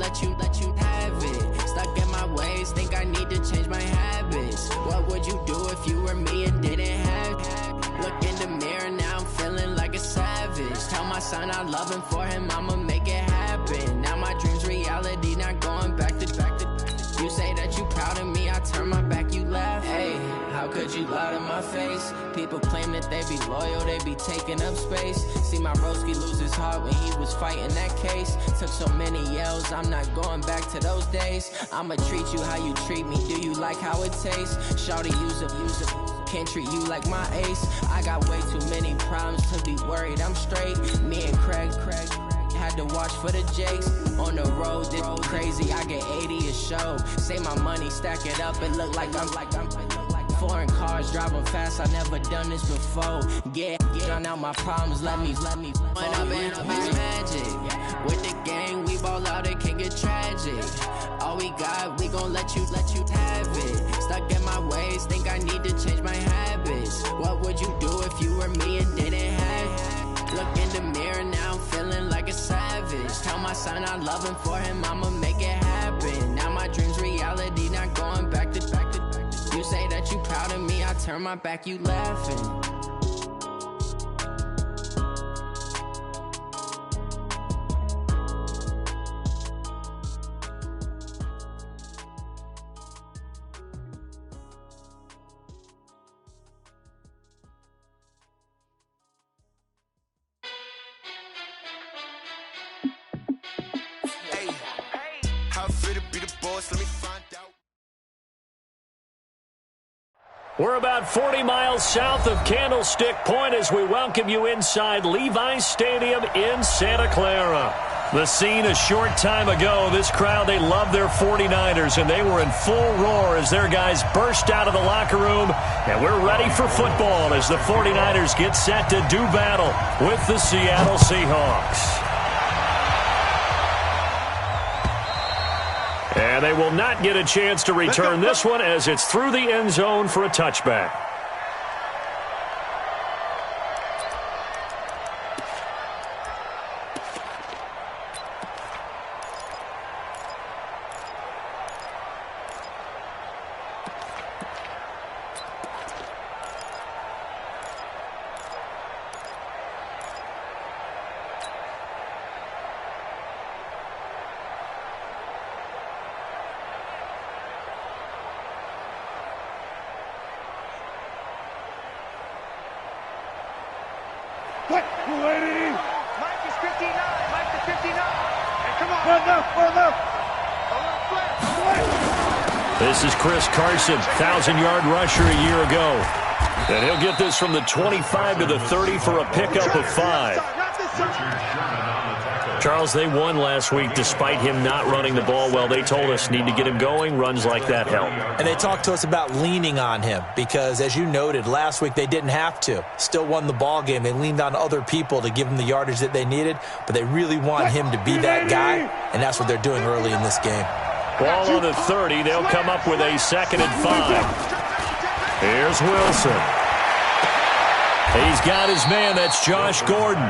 let you have it. Stuck in my ways, think I need to change my habits. What would you do if you were me and didn't have it? Look in the mirror, now I'm feeling like a savage. Tell my son I love him, for him I'ma make it happen. Now my dream's reality, not going back to. You say that you proud of me, I turn my back, you laugh. Hey, how could you lie to my face? People claim that they be loyal, they be taking up space. See my broski lose his heart when he was fighting that case. Took so many yells, I'm not going back to those days. I'ma treat you how you treat me, do you like how it tastes? Shawty, use a can't treat you like my ace. I got way too many problems to be worried, I'm straight. Me and Craig had to watch for the Jakes. On the road, this crazy, I get 80 a show. Say my money, stack it up, it look like I'm foreign cars, driving fast, I never done this before. Yeah, drown out my problems, let me When I've been magic. With the gang, we ball out, it can get tragic. All we got, we gon' let you have it. Stuck in my ways, think I need to change my habits. What would you do if you were me and didn't have it? Look in the mirror, now I'm feeling like a savage. Tell my son I love him, for him I'ma make it happen. Now my dream's reality, not going back to. You say that you proud of me, I turn my back, you laughing. We're about 40 miles south of Candlestick Point as we welcome you inside Levi's Stadium in Santa Clara. The scene a short time ago, this crowd, they love their 49ers, and they were in full roar as their guys burst out of the locker room. And we're ready for football as the 49ers get set to do battle with the Seattle Seahawks. And they will not get a chance to return this one as it's through the end zone for a touchback. This is Chris Carson, 1,000-yard rusher a year ago. And he'll get this from the 25 to the 30 for a pickup of 5. Charles, they won last week despite him not running the ball well. They told us need to get him going. Runs like that help. And they talked to us about leaning on him because, as you noted, last week they didn't have to. Still won the ball game. They leaned on other people to give them the yardage that they needed, but they really want him to be that guy, and that's what they're doing early in this game. Ball on the 30. They'll come up with a 2nd and 5. Here's Wilson. He's got his man. That's Josh Gordon.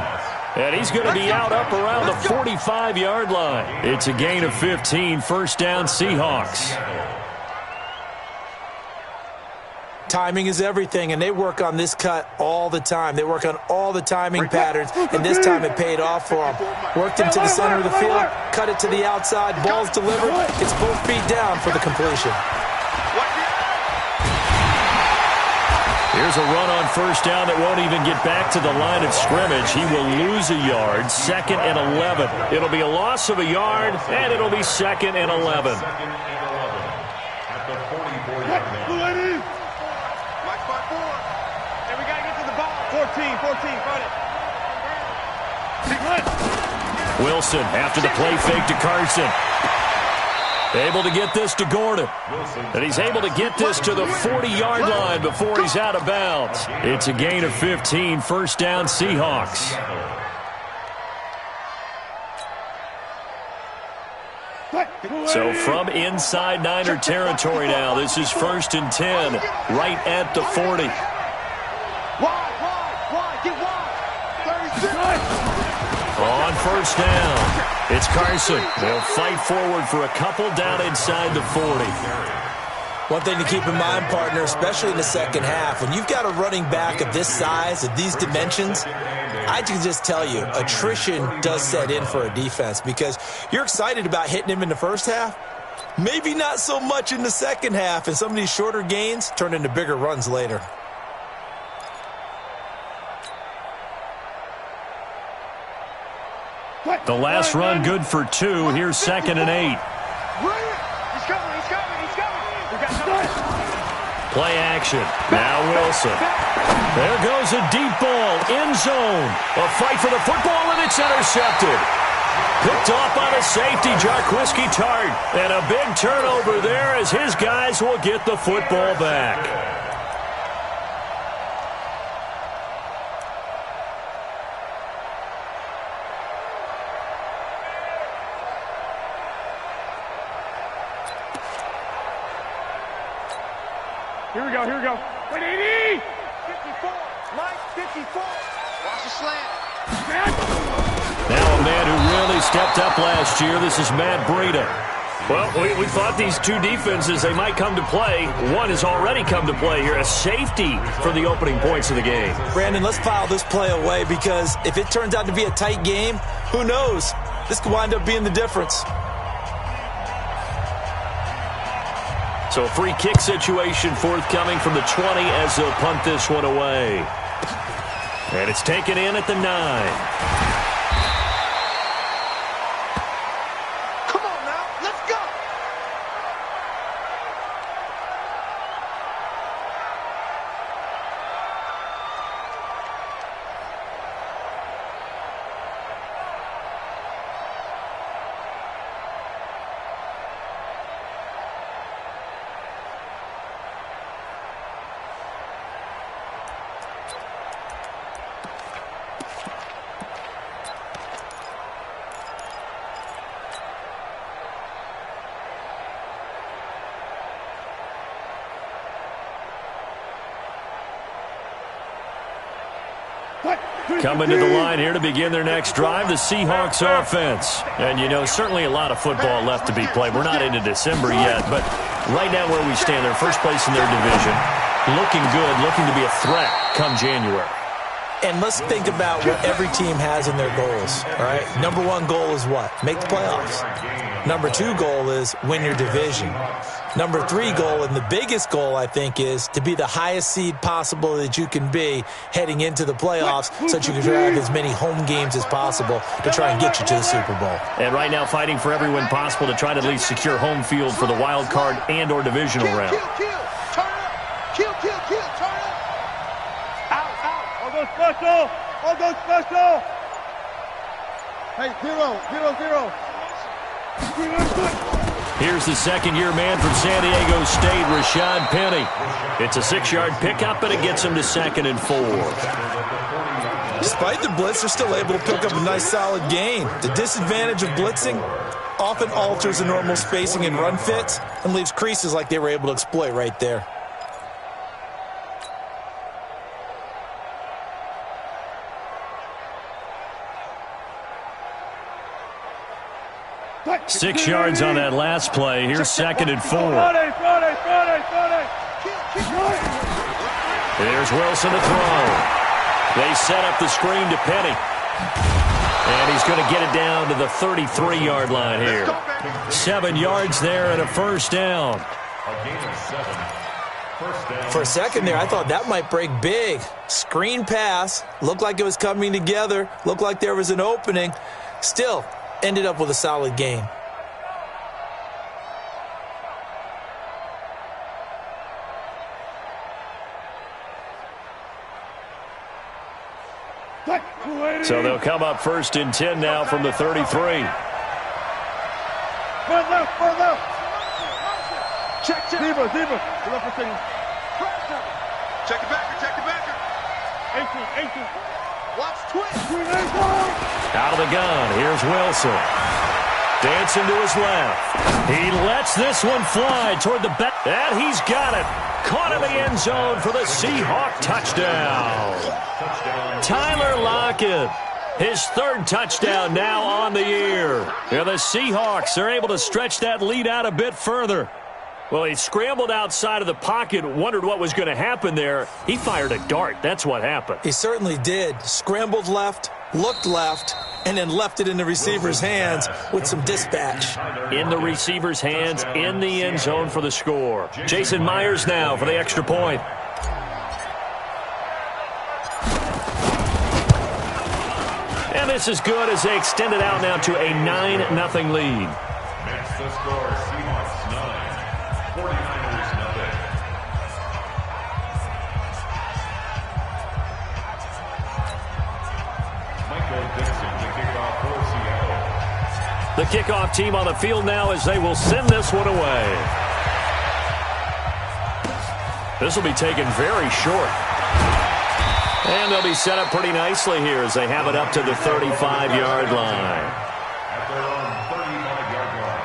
And he's going to be out up around the 45-yard line. It's a gain of 15, first down Seahawks. Timing is everything, and they work on this cut all the time. They work on all the timing patterns, and this time it paid off for them. Worked him to the center of the field, cut it to the outside, ball's delivered, gets both feet down for the completion. Here's a run on first down that won't even get back to the line of scrimmage. He will lose a yard, 2nd and 11. It'll be a loss of a yard, and it'll be 2nd and 11. Wilson after the play fake to Carson. Able to get this to Gordon. And he's able to get this to the 40-yard line before he's out of bounds. It's a gain of 15, first down Seahawks. So from inside Niner territory now, this is 1st and 10, right at the 40. On first down. It's Carson. They'll fight forward for a couple down inside the 40. One thing to keep in mind, partner, especially in the second half, when you've got a running back of this size, of these dimensions, I can just tell you, attrition does set in for a defense because you're excited about hitting him in the first half. Maybe not so much in the second half, and some of these shorter gains turn into bigger runs later. The last run good for 2. Here's 2nd and 8. Play action. Now Wilson. There goes a deep ball. End zone. A fight for the football, and it's intercepted. Picked off by the safety, Jarquiski Tart. And a big turnover there as his guys will get the football back. Here we go, here we go. 180! 54, Mike, 54. Watch the slant. Now a man who really stepped up last year. This is Matt Breida. Well, we thought these two defenses, they might come to play. One has already come to play here. A safety for the opening points of the game. Brandon, let's file this play away because if it turns out to be a tight game, who knows? This could wind up being the difference. So a free kick situation forthcoming from the 20 as they'll punt this one away. And it's taken in at the 9. Coming to the line here to begin their next drive, the Seahawks offense. And, you know, certainly a lot of football left to be played. We're not into December yet, but right now where we stand, they're first place in their division. Looking good, looking to be a threat come January. And let's think about what every team has in their goals, all right? Number 1 goal is what? Make the playoffs. Number 2 goal is win your division. Number 3 goal, and the biggest goal, I think, is to be the highest seed possible that you can be heading into the playoffs so that you can have as many home games as possible to try and get you to the Super Bowl. And right now fighting for every win possible to try to at least secure home field for the wild card and or divisional round. Special! All go special! Hey, 0-0-0. Here's the second-year man from San Diego State, Rashad Penny. It's a 6-yard pickup, and it gets him to 2nd and 4. Despite the blitz, they're still able to pick up a nice, solid gain. The disadvantage of blitzing often alters the normal spacing and run fits and leaves creases like they were able to exploit right there. Six yards on that last play. Here's 2nd and 4. There's Wilson to throw. They set up the screen to Penny. And he's going to get it down to the 33-yard line here. 7 yards there and a first down. For a second there, I thought that might break big. Screen pass. Looked like it was coming together. Looked like there was an opening. Still, ended up with a solid game. So they'll come up 1st and 10 now from the 33. Far left. Check. Zebra. Check the backer. 18. Watch twist. Out of the gun. Here's Wilson. Dancing to his left. He lets this one fly toward the back. And he's got it. Caught in the end zone for the Seahawk touchdown. Tyler Lockett. His third touchdown now on the year. And the Seahawks are able to stretch that lead out a bit further. Well, he scrambled outside of the pocket, wondered what was going to happen there. He fired a dart. That's what happened. He certainly did. Scrambled left, looked left, and then left it in the receiver's hands with some dispatch. In the receiver's hands, in the end zone for the score. Jason Myers now for the extra point. And this is good as they extend it out now to a 9-0 lead. Next the score, Seahawks 9, 49ers 0. Michael Dixon, the kickoff for Seattle. The kickoff team on the field now as they will send this one away. This will be taken very short. And they'll be set up pretty nicely here as they have it up to the 35-yard line. At their own 35-yard line.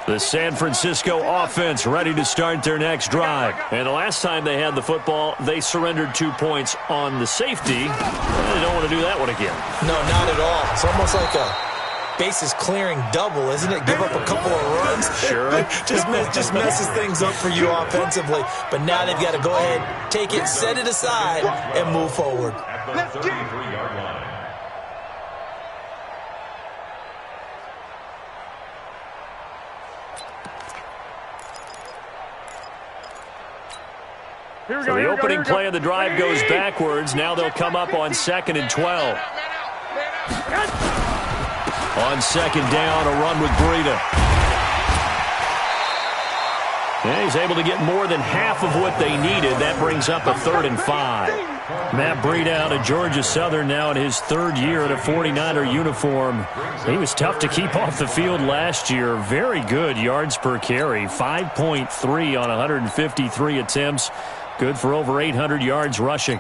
The San Francisco offense ready to start their next drive. And the last time they had the football, they surrendered 2 points on the safety. They don't want to do that one again. No, not at all. It's almost like a bases clearing double, isn't it? Give up a couple of runs. Sure. just messes things up for you offensively. But now they've got to go ahead, take it, set it aside, and move forward. At the 33-yard line. So the opening play of the drive goes backwards. Now they'll come up on 2nd and 12. On second down, a run with Breida. And he's able to get more than half of what they needed. That brings up a 3rd and 5. Matt Breida out of Georgia Southern now in his 3rd year in a 49er uniform. He was tough to keep off the field last year. Very good yards per carry. 5.3 on 153 attempts. Good for over 800 yards rushing.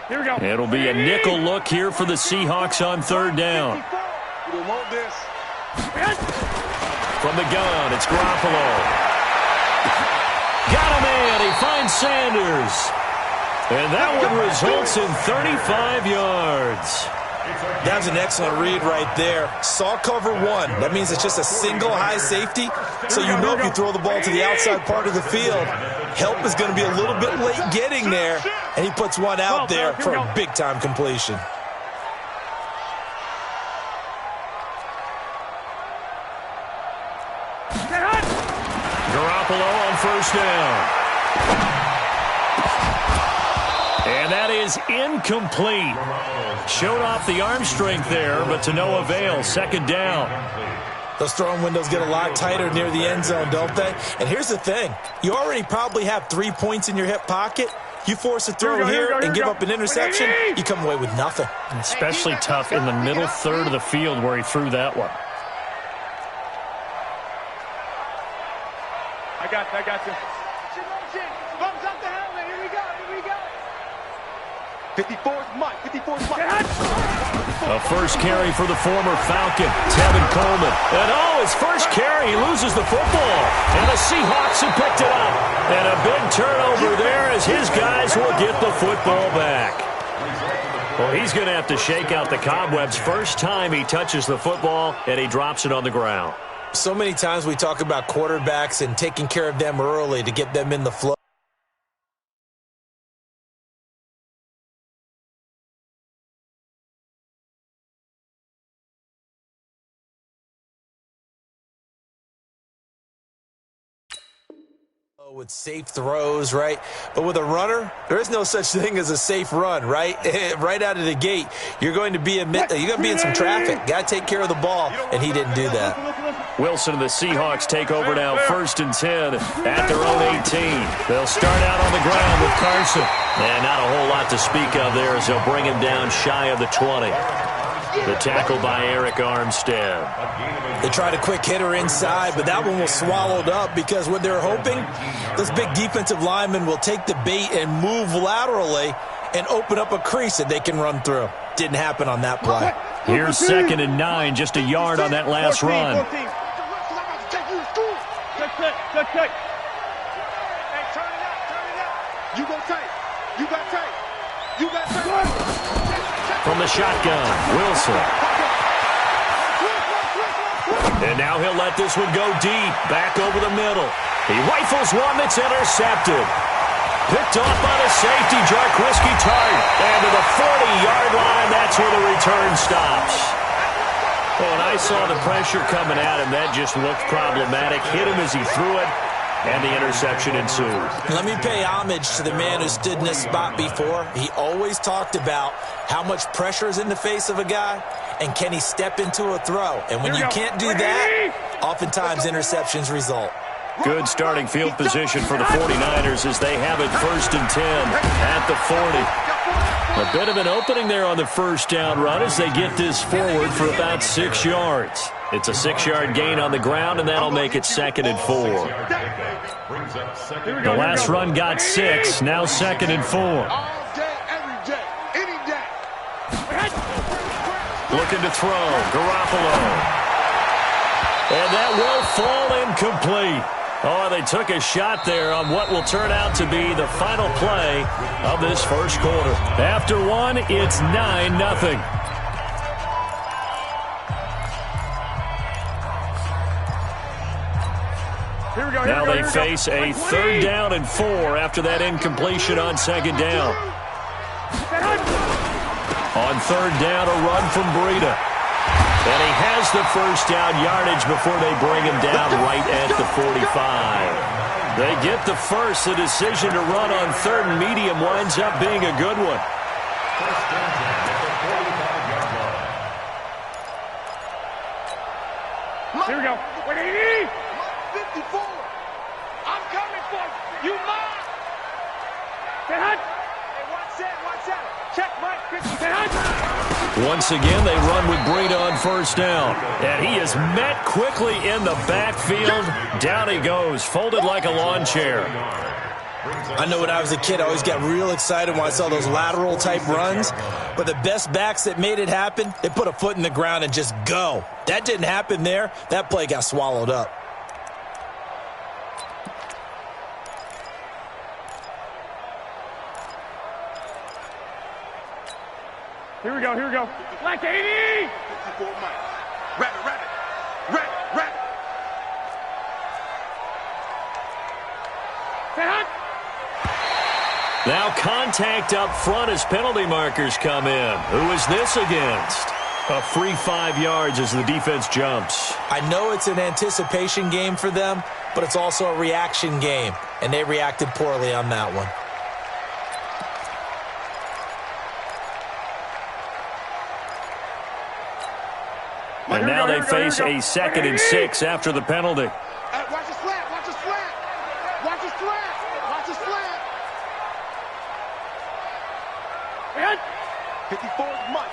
Here we go. It'll be a nickel look here for the Seahawks on 3rd down. From the gun, it's Garoppolo. Got a man. He finds Sanders. And that one results in 35 yards. That was an excellent read right there. Saw cover one. That means it's just a single high safety. So you know if you throw the ball to the outside part of the field, help is going to be a little bit late getting there. And he puts one out there for a big-time completion. Garoppolo on 1st down. And that is incomplete. Showed off the arm strength there, but to no avail. 2nd down. Those throwing windows get a lot tighter near the end zone, don't they? And here's the thing. You already probably have 3 points in your hip pocket. You force a throw here and give up an interception, you come away with nothing. Especially tough in the middle 3rd of the field where he threw that one. I got you. Thumbs up the helmet. Here we go. 54's Mike. A first carry for the former Falcon, Tevin Coleman. And his first carry, he loses the football. And the Seahawks have picked it up. And a big turnover there as his guys will get the football back. Well, he's going to have to shake out the cobwebs. First time he touches the football, and he drops it on the ground. So many times we talk about quarterbacks and taking care of them early to get them in the flow. With safe throws, right? But with a runner, there is no such thing as a safe run, right? Right out of the gate, you're going to be in some traffic. Got to take care of the ball, and he didn't do that. Wilson and the Seahawks take over now, 1st and 10 at their own 18. They'll start out on the ground with Carson. And not a whole lot to speak of there as they'll bring him down shy of the 20. The tackle by Eric Armstead. They tried a quick hitter inside, but that one was swallowed up because what they're hoping, this big defensive lineman will take the bait and move laterally and open up a crease that they can run through. Didn't happen on that play. Here's 2nd and 9, just a yard on that last run. Good check. Hey, turn it up. You got tape. From the shotgun, Wilson. And now he'll let this one go deep, back over the middle. He rifles one that's intercepted. Picked off by the safety, Jarkowski Tart. And to the 40-yard line, that's where the return stops. Well, when I saw the pressure coming at him, that just looked problematic. Hit him as he threw it, and the interception ensued. Let me pay homage to the man who stood in this spot before. He always talked about how much pressure is in the face of a guy, and can he step into a throw. And when you can't do that, oftentimes interceptions result. Good starting field position for the 49ers as they have it 1st and 10 at the 40. A bit of an opening there on the first down run as they get this forward for about 6 yards. It's a 6-yard gain on the ground, and that'll make it 2nd and 4. The last run got 6, now 2nd and 4. Looking to throw, Garoppolo. And that will fall incomplete. Oh, they took a shot there on what will turn out to be the final play of this first quarter. After one, it's 9-0. Now they face a 3rd down and 4 after that incompletion on 2nd down. On 3rd down, a run from Breida. And he has the first down yardage before they bring him down right at the 45. They get the first. The decision to run on 3rd and medium winds up being a good one. Here we go. 54. I'm coming for you. You mine. Hey, watch that. Check, Mike. 50. Once again, they run with Breida on 1st down. And he is met quickly in the backfield. Down he goes, folded like a lawn chair. I know when I was a kid, I always got real excited when I saw those lateral-type runs. But the best backs that made it happen, they put a foot in the ground and just go. That didn't happen there. That play got swallowed up. Here we go. Black 80! 54 Mike. Rabbit. Now contact up front as penalty markers come in. Who is this against? A free 5 yards as the defense jumps. I know it's an anticipation game for them, but it's also a reaction game, and they reacted poorly on that one. And now they face a 2nd and 6 after the penalty. Watch the slant. 54 Mike.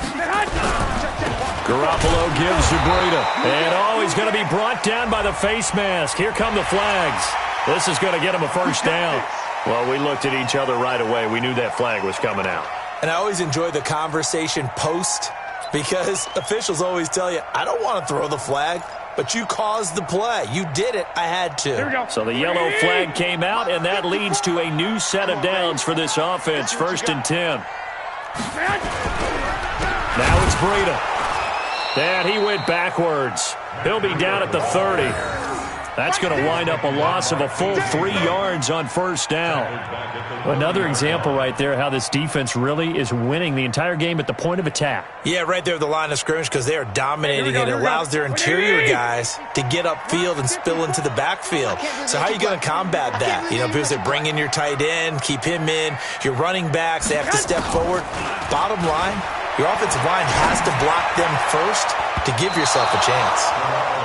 Garoppolo gives to Breida. And he's going to be brought down by the face mask. Here come the flags. This is going to get him a first down. Well, we looked at each other right away. We knew that flag was coming out. And I always enjoy the conversation post, because officials always tell you, I don't want to throw the flag, but you caused the play. You did it. I had to. Here we go. So the yellow flag came out, and that leads to a new set of downs for this offense. 1st and 10. Now it's Breida. And he went backwards. He'll be down at the 30. That's going to wind up a loss of a full 3 yards on 1st down. Another example right there how this defense really is winning the entire game at the point of attack. Yeah, right there at the line of scrimmage, because they are dominating it. It allows their interior guys to get upfield and spill into the backfield. So how are you going to combat that? You know, because they bring in your tight end, keep him in. Your running backs, they have to step forward. Bottom line, your offensive line has to block them first to give yourself a chance.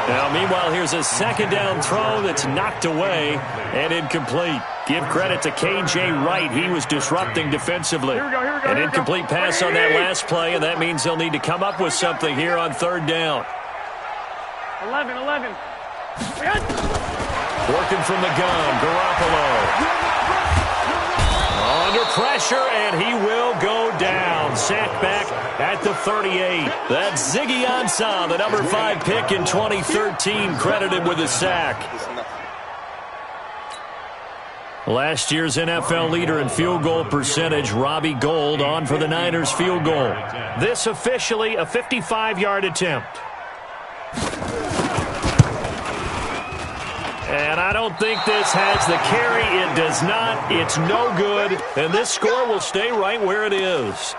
Now, meanwhile, here's a 2nd down throw that's knocked away and incomplete. Give credit to K.J. Wright. He was disrupting defensively. An incomplete pass on that last play, and that means they'll need to come up with something here on 3rd down. 11. Working from the gun, Garoppolo. Under pressure, and he will go down. sack back at the 38. That's Ziggy Ansah, the number 5 pick in 2013, credited with a sack. Last year's NFL leader in field goal percentage, Robbie Gould, on for the Niners field goal. This officially a 55-yard attempt. And I don't think this has the carry. It does not. It's no good. And this score will stay right where it is.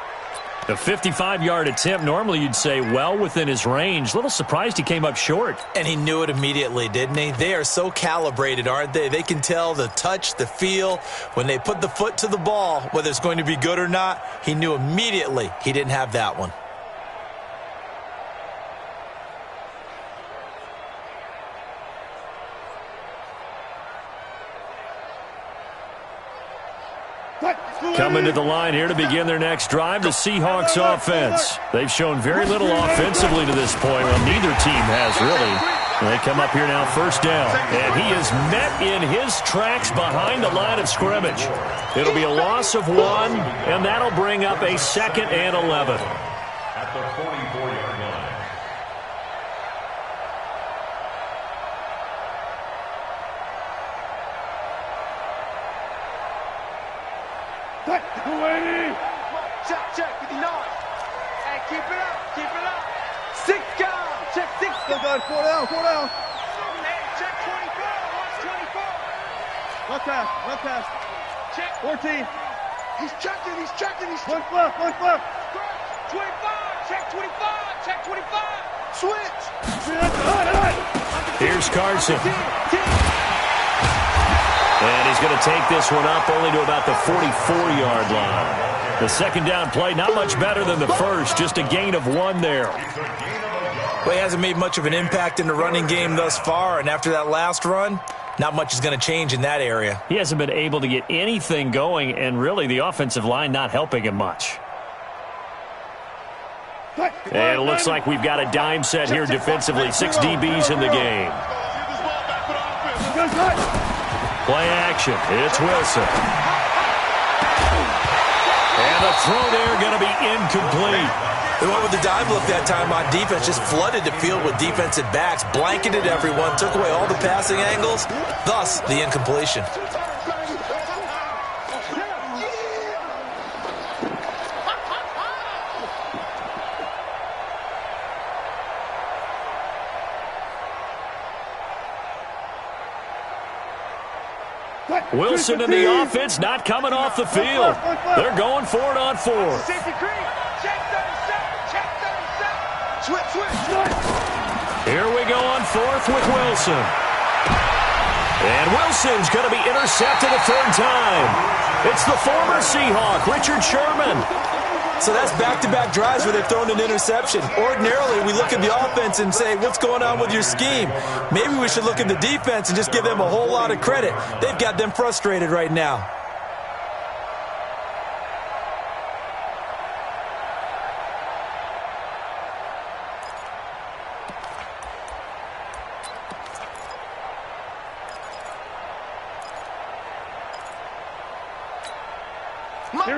A 55-yard attempt, normally you'd say well within his range. A little surprised he came up short. And he knew it immediately, didn't he? They are so calibrated, aren't they? They can tell the touch, the feel. When they put the foot to the ball, whether it's going to be good or not, he knew immediately he didn't have that one. Coming to the line here to begin their next drive, the Seahawks offense. They've shown very little offensively to this point. Well, neither team has really. They come up here now, first down. And he is met in his tracks behind the line of scrimmage. It'll be a loss of 1, and that'll bring up a 2nd and 11. At the 44-yard line. Check, 59. Hey, keep it up. 6 guys. Check 6. Go, guys, 4 down. Hey, check 24. Watch 24. Left pass. Check 14. He's checking. One flip. 25. Check 25. Switch. Here's Carson. And he's going to take this one up only to about the 44-yard line. The second down play, not much better than the first, just a gain of 1 there. Well, he hasn't made much of an impact in the running game thus far, and after that last run, not much is going to change in that area. He hasn't been able to get anything going, and really the offensive line not helping him much. And it looks like we've got a dime set here defensively. 6 DBs in the game. Play action. It's Wilson. And the throw there going to be incomplete. They went with the dive look that time on defense, just flooded the field with defensive backs, blanketed everyone, took away all the passing angles, thus the incompletion. Wilson and the offense not coming off the field. They're going for it on 4th. Here we go on 4th with Wilson. And Wilson's going to be intercepted a 3rd time. It's the former Seahawk, Richard Sherman. So that's back-to-back drives where they've thrown an interception. Ordinarily, we look at the offense and say, what's going on with your scheme? Maybe we should look at the defense and just give them a whole lot of credit. They've got them frustrated right now.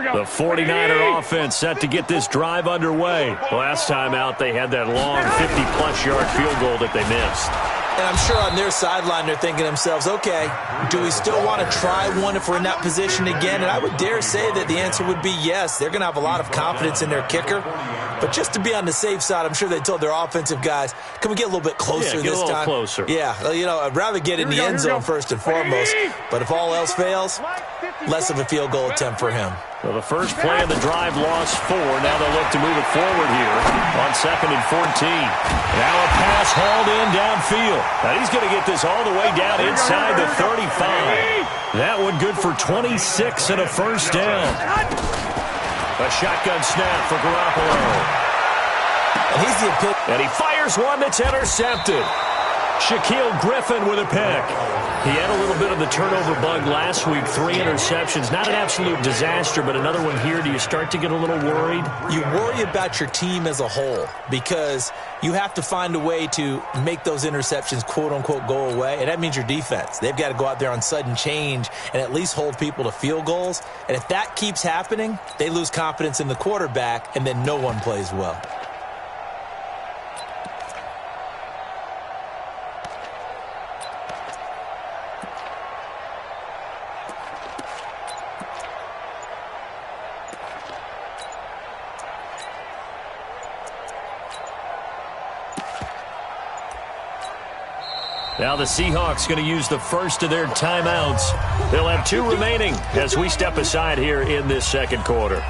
The 49er offense set to get this drive underway. Last time out, they had that long 50-plus yard field goal that they missed. And I'm sure on their sideline they're thinking to themselves, okay, do we still want to try one if we're in that position again? And I would dare say that the answer would be yes. They're going to have a lot of confidence in their kicker. But just to be on the safe side, I'm sure they told their offensive guys, can we get a little bit closer this time? Closer. Yeah, I'd rather get in the end zone first and foremost. But if all else fails, less of a field goal attempt for him. Well, the first play of the drive lost 4. Now they'll look to move it forward here on 2nd and 14. Now a pass hauled in downfield. Now he's going to get this all the way down inside the 35. That one good for 26 and a first down. A shotgun snap for Garoppolo. And he's the and he fires one that's intercepted. Shaquille Griffin with a pick. He had a little bit of the turnover bug last week, 3 interceptions. Not an absolute disaster, but another one here. Do you start to get a little worried? You worry about your team as a whole because you have to find a way to make those interceptions, quote-unquote, go away, and that means your defense. They've got to go out there on sudden change and at least hold people to field goals, and if that keeps happening, they lose confidence in the quarterback, and then no one plays well. Now the Seahawks going to use the first of their timeouts. They'll have 2 remaining as we step aside here in this second quarter.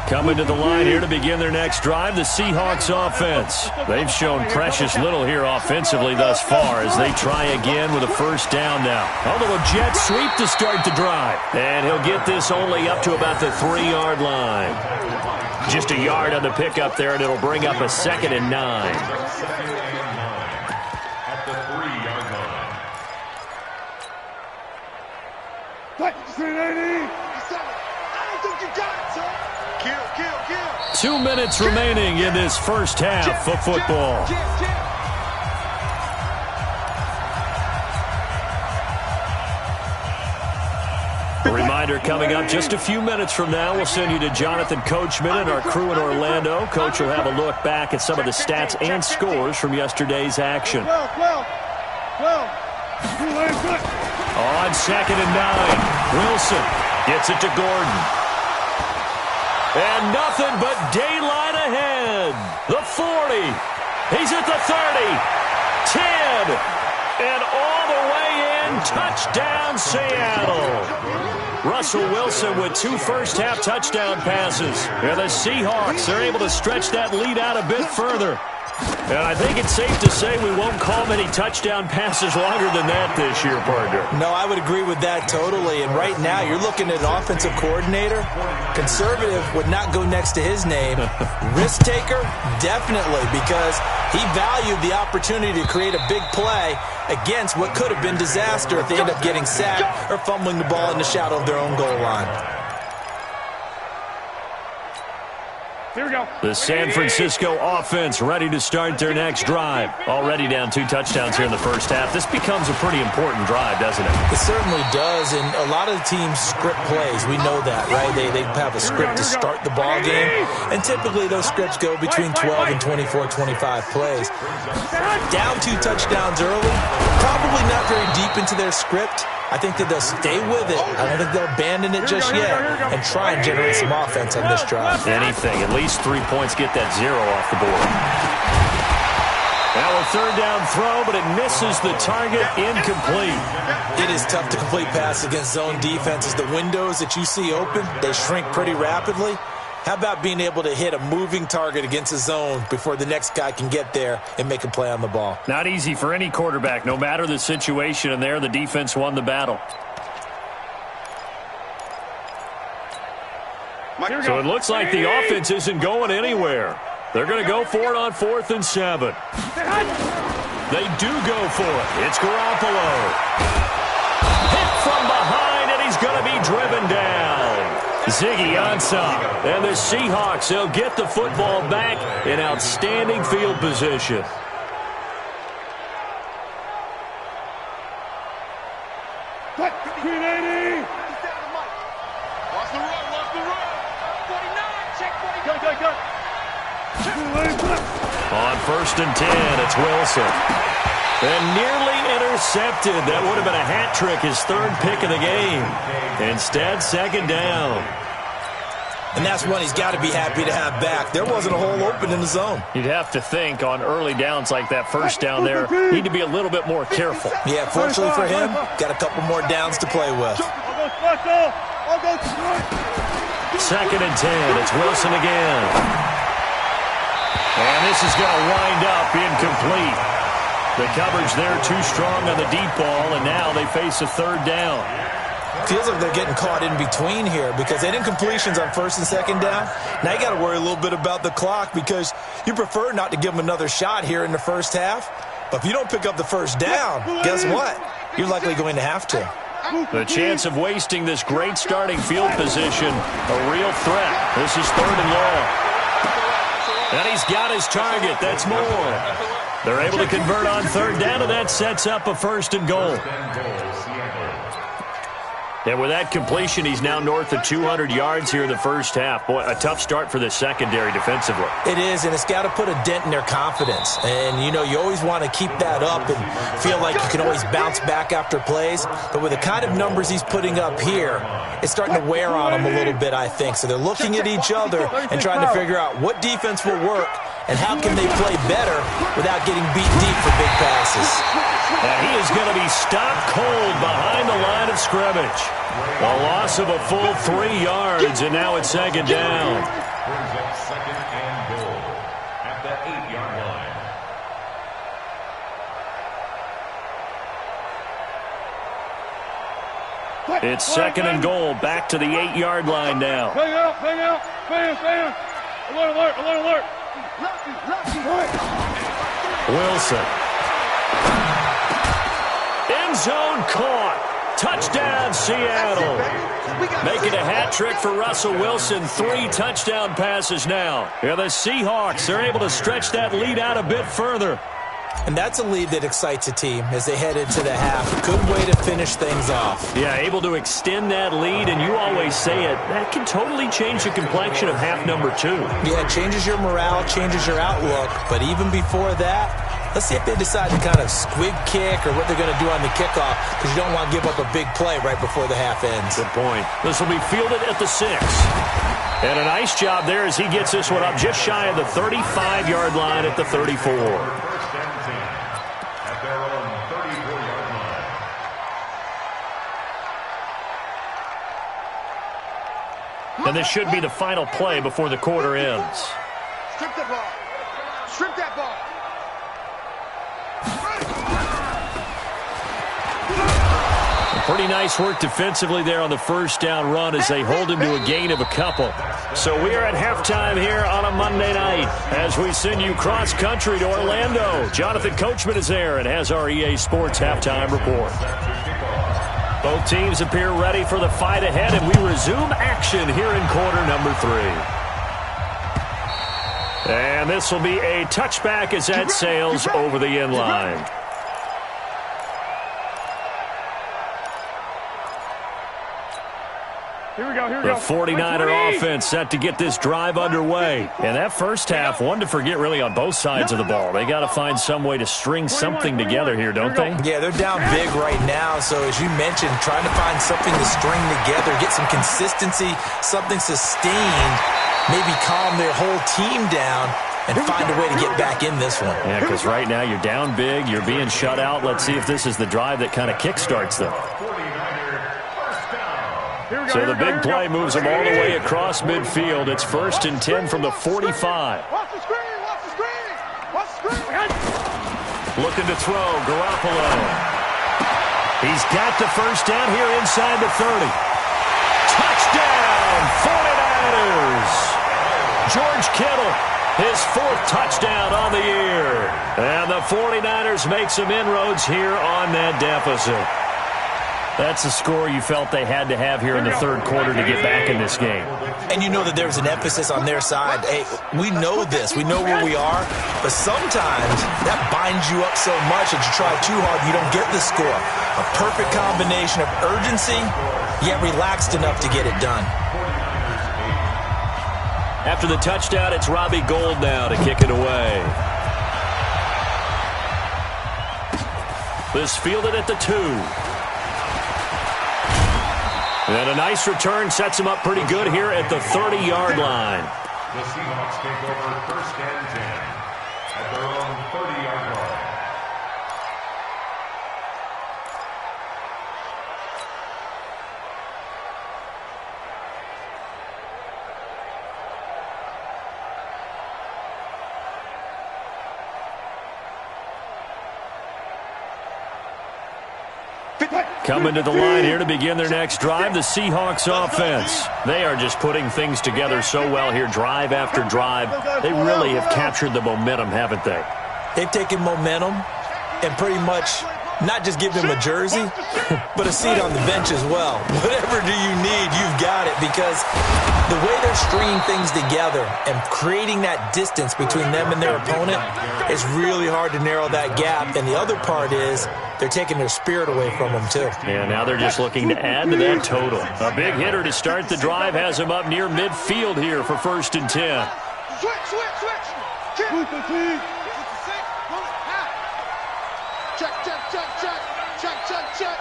Coming to the line here to begin their next drive, the Seahawks offense. They've shown precious little here offensively thus far as they try again with a first down now. Although a jet sweep to start the drive. And he'll get this only up to about the 3-yard line. Just a yard on the pickup there, and it'll bring up a 2nd and 9. At the 3-yard line. 2 minutes remaining in this first half of football. A reminder coming up just a few minutes from now, we'll send you to Jonathan Coachman and our crew in Orlando. Coach will have a look back at some of the stats and scores from yesterday's action. On 2nd and 9, Wilson gets it to Gordon. And nothing but daylight ahead. The 40. He's at the 30. 10. And all the way in. Touchdown, Seattle. Russell Wilson with 2 first-half touchdown passes. And the Seahawks are able to stretch that lead out a bit further. And I think it's safe to say we won't call many touchdown passes longer than that this year, partner. No, I would agree with that totally. And right now, you're looking at an offensive coordinator. Conservative would not go next to his name. Risk taker, definitely, because he valued the opportunity to create a big play against what could have been disaster if they end up getting sacked or fumbling the ball in the shadow of their own goal line. Here we go. The San Francisco offense ready to start their next drive. Already down 2 touchdowns here in the first half. This becomes a pretty important drive, doesn't it? It certainly does, and a lot of the teams script plays. We know that, right? They have a script to start the ball game, and typically those scripts go between 12 and 24, 25 plays. Down 2 touchdowns early, probably not very deep into their script. I think that they'll stay with it. I don't think they'll abandon it just yet and try and generate some offense on this drive. Anything. At least 3 points, get that 0 off the board. Now a 3rd down throw, but it misses the target. Incomplete. It is tough to complete passes against zone defenses. The windows that you see open, they shrink pretty rapidly. How about being able to hit a moving target against a zone before the next guy can get there and make a play on the ball? Not easy for any quarterback, no matter the situation, and there the defense won the battle. So it looks like the offense isn't going anywhere. They're going to go for it on 4th and 7. They do go for it. It's Garoppolo. Hit from behind, and he's going to be driven down. Ziggy Ansah. And the Seahawks, they'll get the football back in outstanding field position. On 1st and 10, it's Wilson. And nearly intercepted. That would have been a hat trick, his 3rd pick of the game. Instead, 2nd down. And that's one he's got to be happy to have back. There wasn't a hole open in the zone. You'd have to think on early downs like that 1st down there, need to be a little bit more careful. Yeah, fortunately for him, got a couple more downs to play with. 2nd and 10, it's Wilson again. And this is going to wind up incomplete. The coverage there too strong on the deep ball, and now they face a third down. Feels like they're getting caught in between here because they didn't completions on first and second down. Now you got to worry a little bit about the clock because you prefer not to give them another shot here in the first half. But if you don't pick up the first down, guess what? You're likely going to have to. The chance of wasting this great starting field position, a real threat. This is third and long. And he's got his target. That's more. They're able to convert on third down, and that sets up a first and goal. And with that completion, he's now north of 200 yards here in the first half. Boy, a tough start for the secondary defensively. It is, and it's got to put a dent in their confidence. And, you know, you always want to keep that up and feel like you can always bounce back after plays. But with the kind of numbers he's putting up here, it's starting to wear on them a little bit, I think. So they're looking at each other and trying to figure out what defense will work and how can they play better without getting beat deep for big passes. And he is going to be stopped cold behind the line of scrimmage. A loss of a full 3 yards, and now it's second down. Brings up second and goal at the 8-yard line. It's second and goal, back to the 8-yard line now. Hang out, hang out, fan. Alert, alert. Wilson. End zone caught. Touchdown, Seattle. Making a hat trick for Russell Wilson. 3 touchdown passes now. Yeah, the Seahawks are able to stretch that lead out a bit further. And that's a lead that excites a team as they head into the half. Good way to finish things off. Yeah, able to extend that lead, and you always say it, that can totally change the complexion of half number 2. Yeah, it changes your morale, changes your outlook. But even before that, let's see if they decide to kind of squib kick or what they're going to do on the kickoff, because you don't want to give up a big play right before the half ends. Good point. This will be fielded at the 6. And a nice job there as he gets this one up just shy of the 35-yard line at the 34. At their own 34-yard line. And this should be the final play before the quarter ends. Strip the ball. Strip that ball. Pretty nice work defensively there on the first down run as they hold him to a gain of a couple. So we are at halftime here on a Monday night as we send you cross-country to Orlando. Jonathan Coachman is there and has our EA Sports halftime report. Both teams appear ready for the fight ahead, and we resume action here in quarter number 3. And this will be a touchback as that sails over the end line. Here we go. The 49er offense set to get this drive underway. And that first half, one to forget really on both sides of the ball. They got to find some way to string something together here, don't they? Yeah, they're down big right now. So as you mentioned, trying to find something to string together, get some consistency, something sustained, maybe calm their whole team down and find a way to get back in this one. Yeah, because right now you're down big, you're being shut out. Let's see if this is the drive that kind of kickstarts them. So the big play moves them all the way across midfield. It's 1st and 10 from the 45. Watch the screen. Watch the screen. Watch the screen. Looking to throw, Garoppolo. He's got the first down here inside the 30. Touchdown, 49ers. George Kittle, his 4th touchdown on the year. And the 49ers make some inroads here on that deficit. That's the score you felt they had to have here in the third quarter to get back in this game. And you know that there's an emphasis on their side. Hey, we know this. We know where we are. But sometimes that binds you up so much that you try too hard, you don't get the score. A perfect combination of urgency, yet relaxed enough to get it done. After the touchdown, it's Robbie Gould now to kick it away. This fielded at the 2. And a nice return sets him up pretty good here at the 30-yard line. The Seahawks take over 1st and 10 at their own 30-yard line. Coming to the line here to begin their next drive, the Seahawks offense. They are just putting things together so well here, drive after drive. They really have captured the momentum, haven't they? They've taken momentum and pretty much not just give them a jersey, but a seat on the bench as well. Whatever do you need, you've got it, because the way they're stringing things together and creating that distance between them and their opponent is really hard to narrow that gap. And the other part is they're taking their spirit away from them, too. Yeah, now they're just looking to add to that total. A big hitter to start the drive has him up near midfield here for 1st and 10. Switch. Check.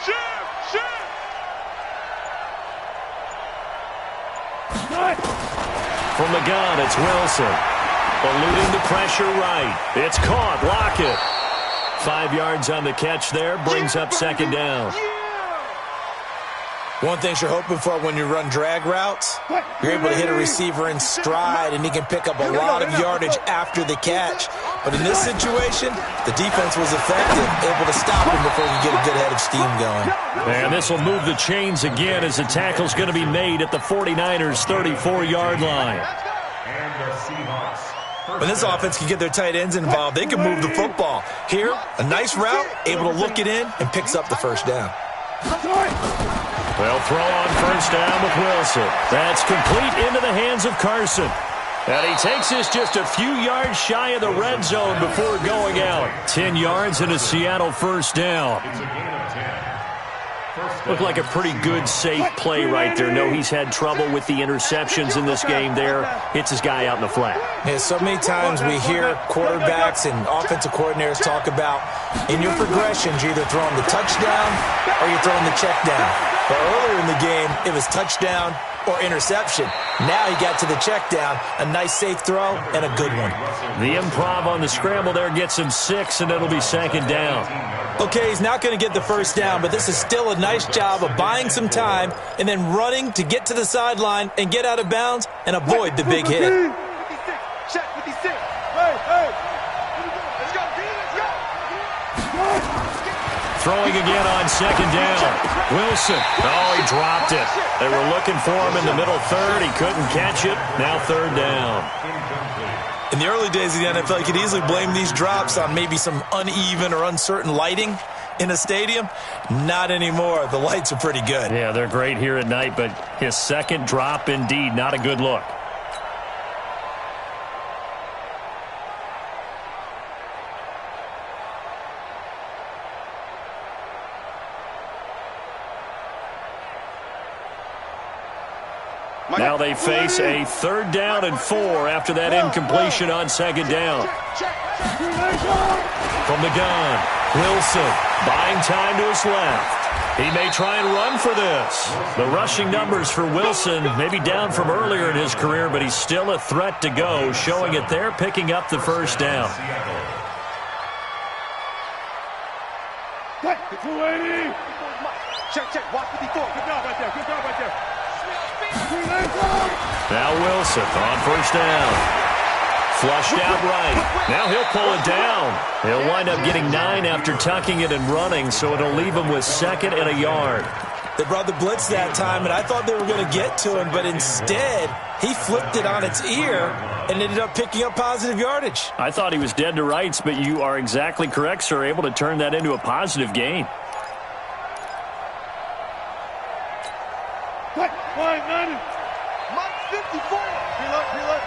Shift. From the gun, it's Wilson. Eluding the pressure right. It's caught. Lockett. 5 yards on the catch there. Brings up 2nd down. One thing you're hoping for when you run drag routes, you're able to hit a receiver in stride, and he can pick up a lot of yardage after the catch. But in this situation, the defense was effective, able to stop him before you get a good head of steam going. And this will move the chains again as the tackle's going to be made at the 49ers' 34-yard line. And the Seahawks. When this offense can get their tight ends involved, they can move the football. Here, a nice route, able to look it in, and picks up the 1st down. They'll throw on 1st down with Wilson. That's complete into the hands of Carson. And he takes this just a few yards shy of the red zone before going out. 10 yards and a Seattle 1st down. It's a gain of 10. Looked like a pretty good, safe play right there. No, he's had trouble with the interceptions in this game there. Hits his guy out in the flat. Yeah, so many times we hear quarterbacks and offensive coordinators talk about in your progressions, you're either throwing the touchdown or you're throwing the check down. But earlier in the game, it was touchdown or interception. Now he got to the check down, a nice safe throw, and a good one. The improv on the scramble there gets him 6, and it'll be 2nd down. Okay, he's not going to get the 1st down, but this is still a nice job of buying some time and then running to get to the sideline and get out of bounds and avoid the big hit. 56. Check 56. Hey. Let's go. Throwing again on 2nd down. Wilson. Oh, he dropped it. They were looking for him in the middle 3rd. He couldn't catch it. Now 3rd down. In the early days of the NFL, you could easily blame these drops on maybe some uneven or uncertain lighting in a stadium. Not anymore. The lights are pretty good. Yeah, they're great here at night, but his 2nd drop, indeed, not a good look. Now they face a 3rd down and 4 after that incompletion on 2nd down. From the gun, Wilson buying time to his left. He may try and run for this. The rushing numbers for Wilson may be down from earlier in his career, but he's still a threat to go, showing it there, picking up the 1st down. Check. Watch 54. Good job right there. Now Wilson on 1st down. Flushed out right. Now he'll pull it down. He'll wind up getting 9 after tucking it and running, so it'll leave him with 2nd and a yard. They brought the blitz that time, and I thought they were going to get to him, but instead he flipped it on its ear and ended up picking up positive yardage. I thought he was dead to rights, but you are exactly correct, sir. Able to turn that into a positive gain. Mike 54. Reload.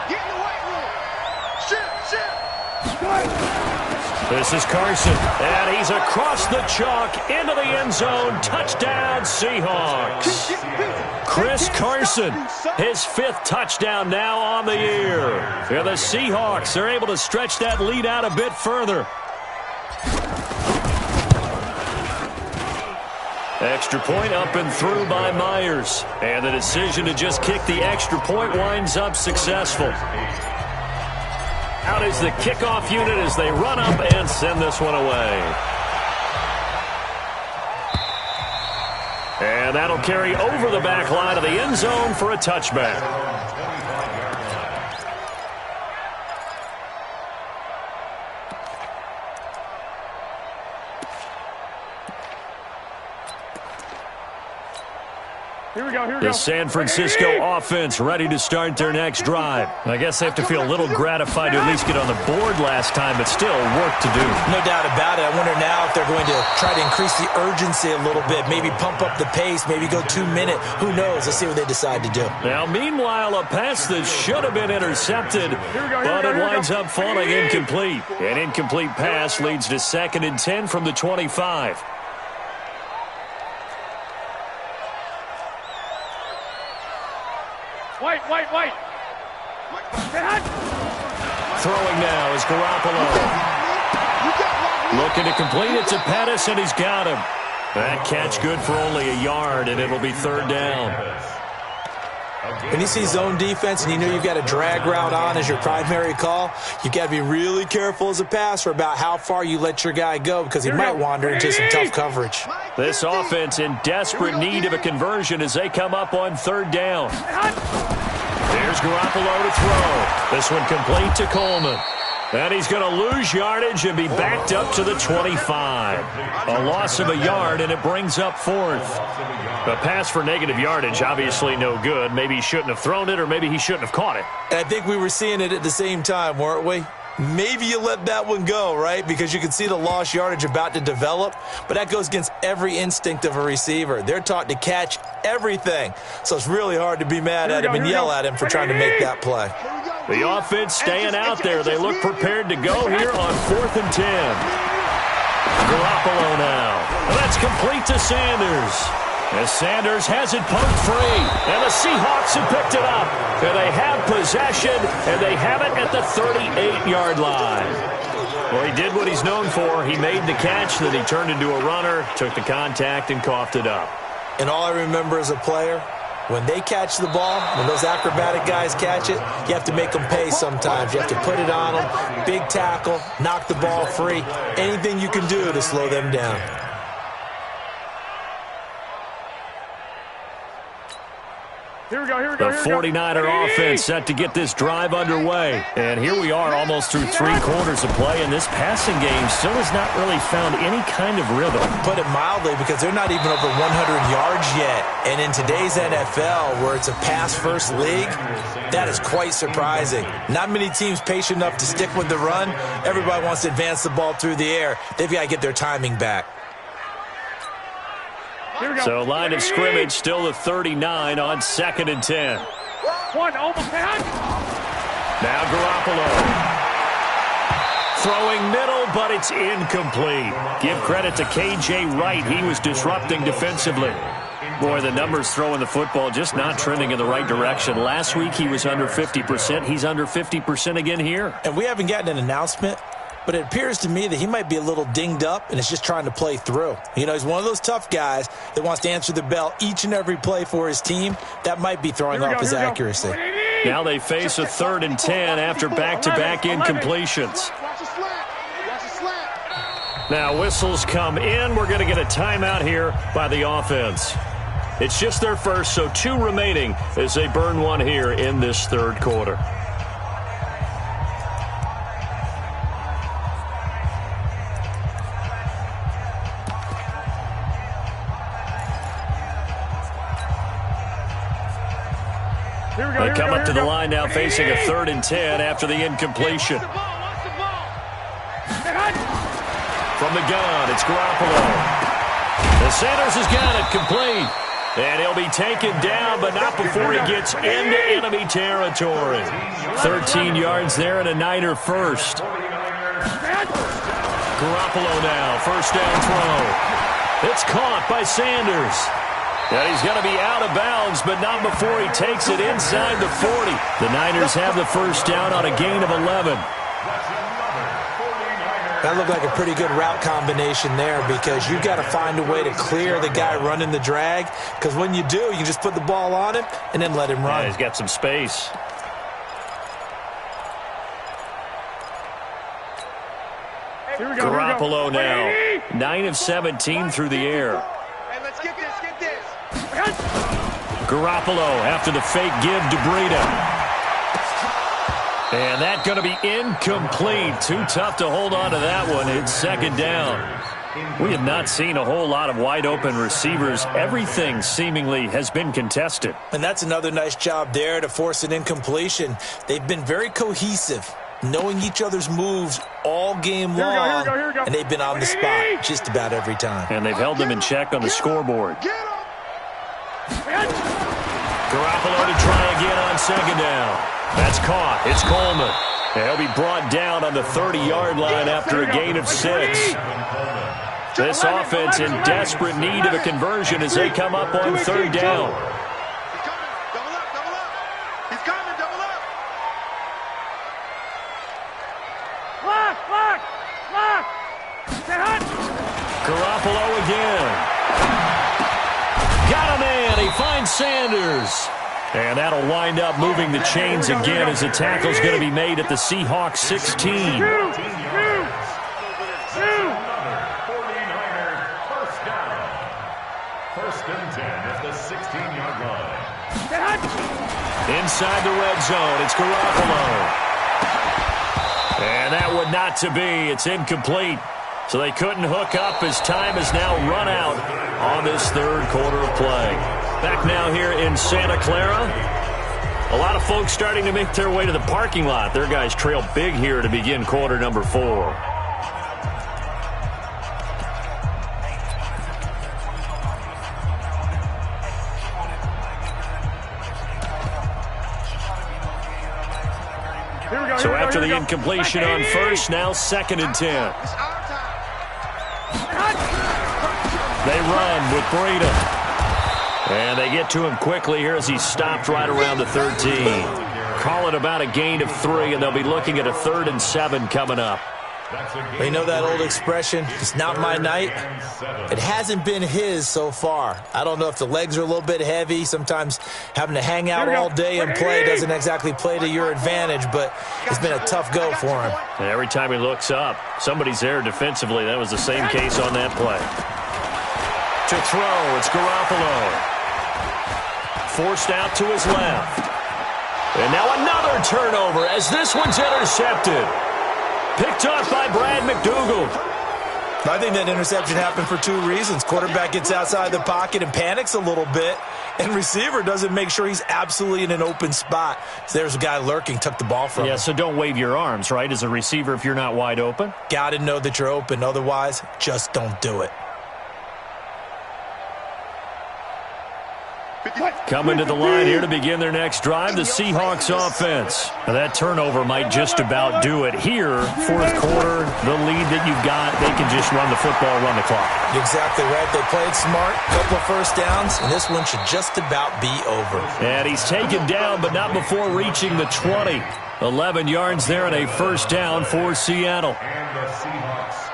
Get in the weight room. Shift. This is Carson, and he's across the chalk into the end zone. Touchdown, Seahawks. Chris Carson, his 5th touchdown now on the year. Yeah, the Seahawks are able to stretch that lead out a bit further. Extra point up and through by Myers. And the decision to just kick the extra point winds up successful. Out is the kickoff unit as they run up and send this one away. And that'll carry over the back line of the end zone for a touchback. The San Francisco offense ready to start their next drive. I guess they have to feel a little gratified to at least get on the board last time, but still work to do. No doubt about it. I wonder now if they're going to try to increase the urgency a little bit, maybe pump up the pace, maybe go 2 minute. Who knows? Let's see what they decide to do. Now, meanwhile, a pass that should have been intercepted, but it winds up falling incomplete. An incomplete pass leads to 2nd and 10 from the 25. Wait. Throwing now is Garoppolo. Looking to complete it to Pettis, and he's got him. That catch good for only a yard, and it'll be 3rd down. When you see zone defense and you know you've got a drag route on as your primary call, you've got to be really careful as a passer about how far you let your guy go because he might wander into some tough coverage. This offense in desperate need of a conversion as they come up on 3rd down. There's Garoppolo to throw. This one complete to Coleman. And he's going to lose yardage and be backed up to the 25. A loss of a yard, and it brings up 4th. A pass for negative yardage, obviously no good. Maybe he shouldn't have thrown it, or maybe he shouldn't have caught it. And I think we were seeing it at the same time, weren't we? Maybe you let that one go, right? Because you can see the lost yardage about to develop. But that goes against every instinct of a receiver. They're taught to catch everything. So it's really hard to be mad at him and yell at him for trying to make that play. The offense staying out there. They look prepared to go here on 4th and 10. Garoppolo now. That's complete to Sanders. As Sanders has it poked free. And the Seahawks have picked it up. And they have possession, and they have it at the 38-yard line. Well, he did what he's known for. He made the catch, then he turned into a runner, took the contact, and coughed it up. And all I remember as a player, when they catch the ball, when those acrobatic guys catch it, you have to make them pay sometimes. You have to put it on them, big tackle, knock the ball free, anything you can do to slow them down. Here we go. The 49er offense set to get this drive underway. And here we are almost through 3 quarters of play, and this passing game still has not really found any kind of rhythm. Put it mildly, because they're not even over 100 yards yet. And in today's NFL, where it's a pass-first league, that is quite surprising. Not many teams patient enough to stick with the run. Everybody wants to advance the ball through the air. They've got to get their timing back. So line of scrimmage still the 39 on 2nd and 10. Now Garoppolo. Throwing middle, but it's incomplete. Give credit to K.J. Wright. He was disrupting defensively. Boy, the numbers throwing the football just not trending in the right direction. Last week he was under 50%. He's under 50% again here. And we haven't gotten an announcement, but it appears to me that he might be a little dinged up and is just trying to play through. You know, he's one of those tough guys that wants to answer the bell each and every play for his team. That might be throwing off his accuracy. Now they face a 3rd and 10 after back-to-back incompletions. Now whistles come in. We're going to get a timeout here by the offense. It's just their first, so 2 remaining as they burn one here in this 3rd quarter. They come up to the line now facing a 3rd and 10 after the incompletion. From the gun, it's Garoppolo. And Sanders has got it complete. And he'll be taken down, but not before he gets into enemy territory. 13 yards there and a Niner first. Garoppolo now, 1st down throw. It's caught by Sanders. And he's going to be out of bounds, but not before he takes it inside the 40. The Niners have the 1st down on a gain of 11. That looked like a pretty good route combination there, because you've got to find a way to clear the guy running the drag, because when you do, you just put the ball on him and then let him run. Yeah, he's got some space. Garoppolo now, 9 of 17 through the air. Hey, let's get this. Garoppolo after the fake give to Breida. And that's going to be incomplete. Too tough to hold on to that one. It's 2nd down. We have not seen a whole lot of wide-open receivers. Everything seemingly has been contested. And that's another nice job there to force an incompletion. They've been very cohesive, knowing each other's moves all game long, and they've been on the spot just about every time. And they've held them in check on the scoreboard. Garoppolo to try again on second down. That's caught. It's Coleman. He'll be brought down on the 30-yard line after a gain of 6. This offense in desperate need of a conversion as they come up on third down. He's coming, double up. Lock. Stay hot. Garoppolo again. Got a man. He finds Sanders. And that'll wind up moving the chains again as the tackle's going to be made at the Seahawks 16. First and 10 at the 16-yard line. Inside the red zone, it's Garoppolo. And that would not to be. It's incomplete. So they couldn't hook up as time has now run out on this third quarter of play. Back now here in Santa Clara. A lot of folks starting to make their way to the parking lot. Their guys trail big here to begin quarter number 4. So after the incompletion on first, now second and 10. They run with Breida. And they get to him quickly here as he's stopped right around the 13. Call it about a gain of 3, and they'll be looking at a 3rd and 7 coming up. You know that old expression, it's not my night? It hasn't been his so far. I don't know if the legs are a little bit heavy. Sometimes having to hang out all day and play doesn't exactly play to your advantage, but it's been a tough go for him. And every time he looks up, somebody's there defensively. That was the same case on that play. To throw, it's Garoppolo. Forced out to his left. And now another turnover as this one's intercepted. Picked off by Brad McDougal. I think that interception happened for 2 reasons. Quarterback gets outside the pocket and panics a little bit, and receiver doesn't make sure he's absolutely in an open spot. So there's a guy lurking, took the ball from him. Yeah, so don't wave your arms, right, as a receiver if you're not wide open. Got to know that you're open. Otherwise, just don't do it. Coming to the line here to begin their next drive, the Seahawks offense. Now that turnover might just about do it here. Fourth quarter, the lead that you've got, they can just run the football, run the clock. Exactly right. They played smart, couple of first downs, and this one should just about be over. And he's taken down, but not before reaching the 20. 11 yards there and a first down for Seattle. And the Seahawks.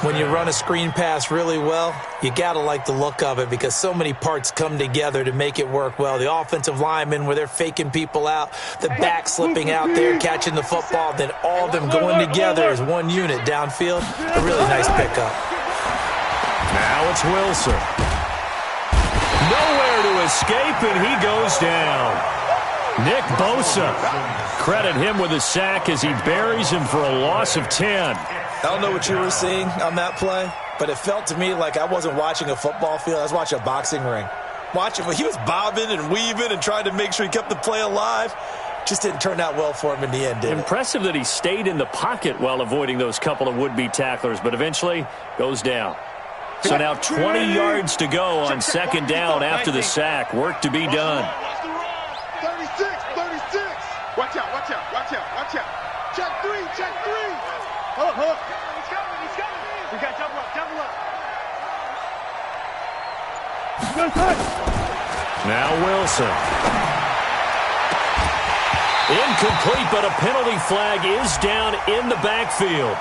When you run a screen pass really well, you got to like the look of it because so many parts come together to make it work well. The offensive linemen where they're faking people out, the back slipping out there, catching the football, then all of them going together as one unit downfield. A really nice pickup. Now it's Wilson. Nowhere to escape, and he goes down. Nick Bosa. Credit him with a sack as he buries him for a loss of 10. I don't know what you were seeing on that play, but it felt to me like I wasn't watching a football field. I was watching a boxing ring. He was bobbing and weaving and trying to make sure he kept the play alive. Just didn't turn out well for him in the end, did it? Impressive that he stayed in the pocket while avoiding those couple of would-be tacklers, but eventually goes down. So now 20 yards to go on second down after the sack. Work to be done. 36. Watch out. Check three. Hold up. He's coming. We got double up. Now Wilson. Incomplete, but a penalty flag is down in the backfield.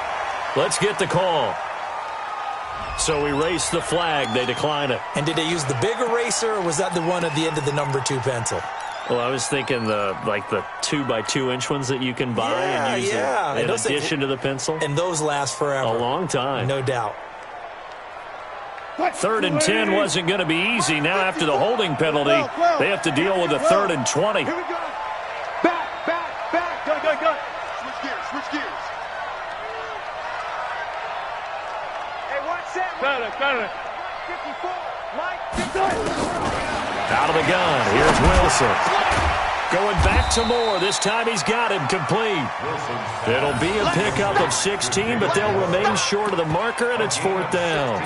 Let's get the call. So erase the flag. They decline it. And did they use the big eraser, or was that the one at the end of the number 2 pencil? Well, I was thinking the 2x2-inch ones that you can buy and use in addition to the pencil. And those last forever. A long time. No doubt. 3rd and 10 wasn't going to be easy. Now after the holding penalty, they have to deal with a 3rd and 20. Here we go. Back. Go. Switch gears. Hey, watch that. Out of the gun, here's Wilson. Going back to Moore. This time he's got him complete. It'll be a pickup of 16, but they'll remain short of the marker, and it's 4th down.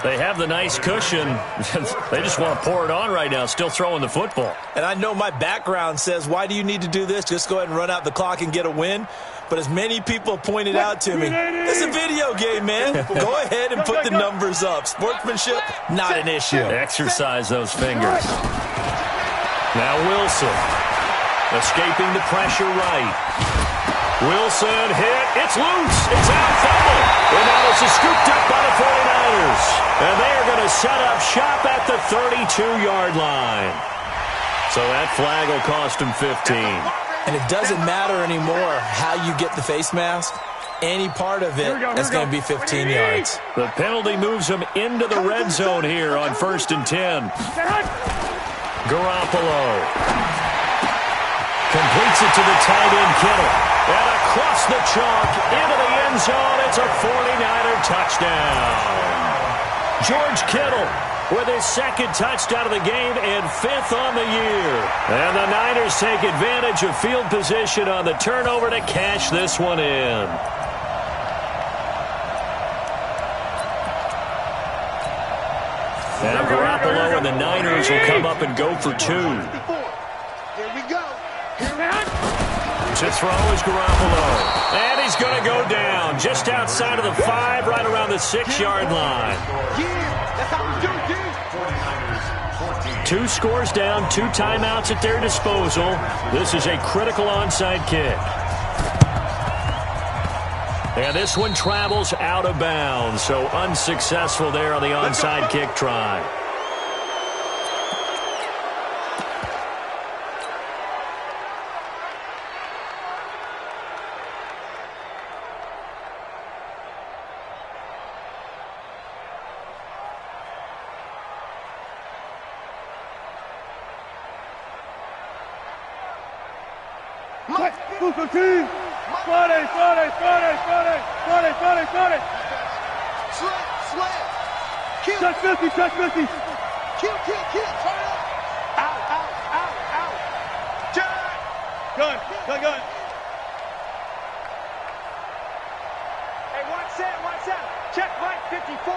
They have the nice cushion. They just want to pour it on right now, still throwing the football. And I know my background says, why do you need to do this? Just go ahead and run out the clock and get a win. But as many people pointed out to me, it's a video game, man. Go ahead and put the numbers up. Sportsmanship, not an issue. Exercise those fingers. Now Wilson, escaping the pressure right. Wilson hit. It's loose. It's out fumble. And now this is scooped up by the 49ers. And they are going to set up shop at the 32-yard line. So that flag will cost him 15. And it doesn't matter anymore how you get the face mask. Any part of it is going to be 15 yards. The penalty moves him into the red zone here on 1st and 10. Garoppolo completes it to the tight end Kittle. And across the chalk into the end zone. It's a 49er touchdown. George Kittle with his 2nd touchdown of the game and 5th on the year. And the Niners take advantage of field position on the turnover to cash this one in. And Garoppolo and the Niners will come up and go for 2. Here we go. To throw is Garoppolo. And he's going to go down just outside of the 5, right around the 6-yard line. Yeah, that's how we do it, dude. 2 scores down, 2 timeouts at their disposal. This is a critical onside kick. And this one travels out of bounds, so unsuccessful there on the onside kick try. Touch 50, touch 50. Kill, turn up. Out. Gun. Hey, watch that. Check right 54.